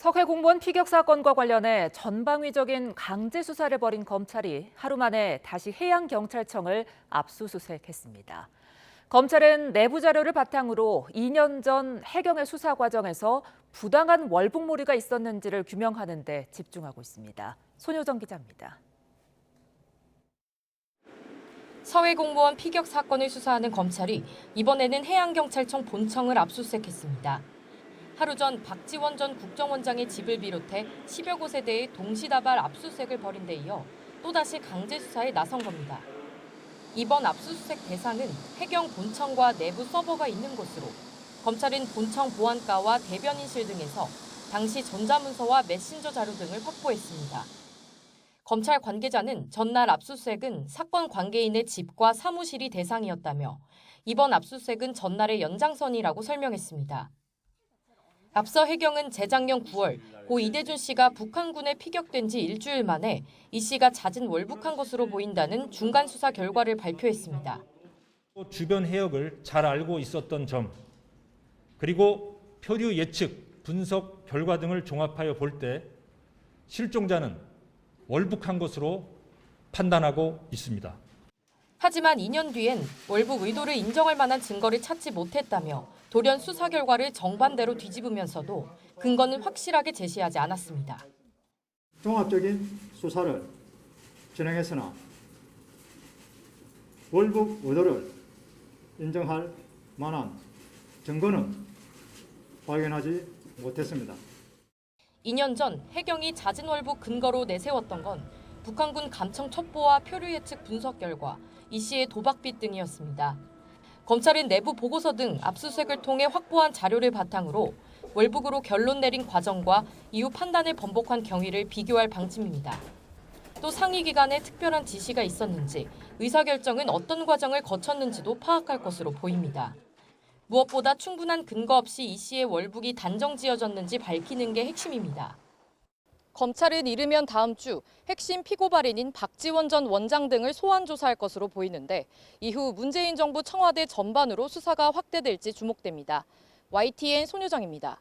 서해 공무원 피격 사건과 관련해 전방위적인 강제 수사를 벌인 검찰이 하루 만에 다시 해양경찰청을 압수수색했습니다. 검찰은 내부 자료를 바탕으로 2년 전 해경의 수사 과정에서 부당한 월북몰이가 있었는지를 규명하는 데 집중하고 있습니다. 손효정 기자입니다. 서해 공무원 피격 사건을 수사하는 검찰이 이번에는 해양경찰청 본청을 압수수색했습니다. 하루 전 박지원 전 국정원장의 집을 비롯해 10여 곳에 대해 동시다발 압수수색을 벌인 데 이어 또다시 강제 수사에 나선 겁니다. 이번 압수수색 대상은 해경 본청과 내부 서버가 있는 곳으로 검찰은 본청 보안과와 대변인실 등에서 당시 전자문서와 메신저 자료 등을 확보했습니다. 검찰 관계자는 전날 압수수색은 사건 관계인의 집과 사무실이 대상이었다며 이번 압수수색은 전날의 연장선이라고 설명했습니다. 앞서 해경은 재작년 9월 고 이대준 씨가 북한군에 피격된 지 일주일 만에 이 씨가 잦은 월북한 것으로 보인다는 중간 수사 결과를 발표했습니다. 주변 해역을 잘 알고 있었던 점, 그리고 표류 예측, 분석 결과 등을 종합하여 볼 때 실종자는 월북한 것으로 판단하고 있습니다. 하지만 2년 뒤엔 월북 의도를 인정할 만한 증거를 찾지 못했다며 돌연 수사 결과를 정반대로 뒤집으면서도 근거는 확실하게 제시하지 않았습니다. 종합적인 수사를 진행했으나 월북 의도를 인정할 만한 증거는 발견하지 못했습니다. 2년 전 해경이 잦은 월북 근거로 내세웠던 건 북한군 감청 첩보와 표류 예측 분석 결과, 이 씨의 도박빚 등이었습니다. 검찰은 내부 보고서 등 압수수색을 통해 확보한 자료를 바탕으로 월북으로 결론 내린 과정과 이후 판단을 번복한 경위를 비교할 방침입니다. 또 상위 기관에 특별한 지시가 있었는지, 의사결정은 어떤 과정을 거쳤는지도 파악할 것으로 보입니다. 무엇보다 충분한 근거 없이 이 씨의 월북이 단정지어졌는지 밝히는 게 핵심입니다. 검찰은 이르면 다음 주 핵심 피고발인인 박지원 전 원장 등을 소환 조사할 것으로 보이는데 이후 문재인 정부 청와대 전반으로 수사가 확대될지 주목됩니다. YTN 손효정입니다.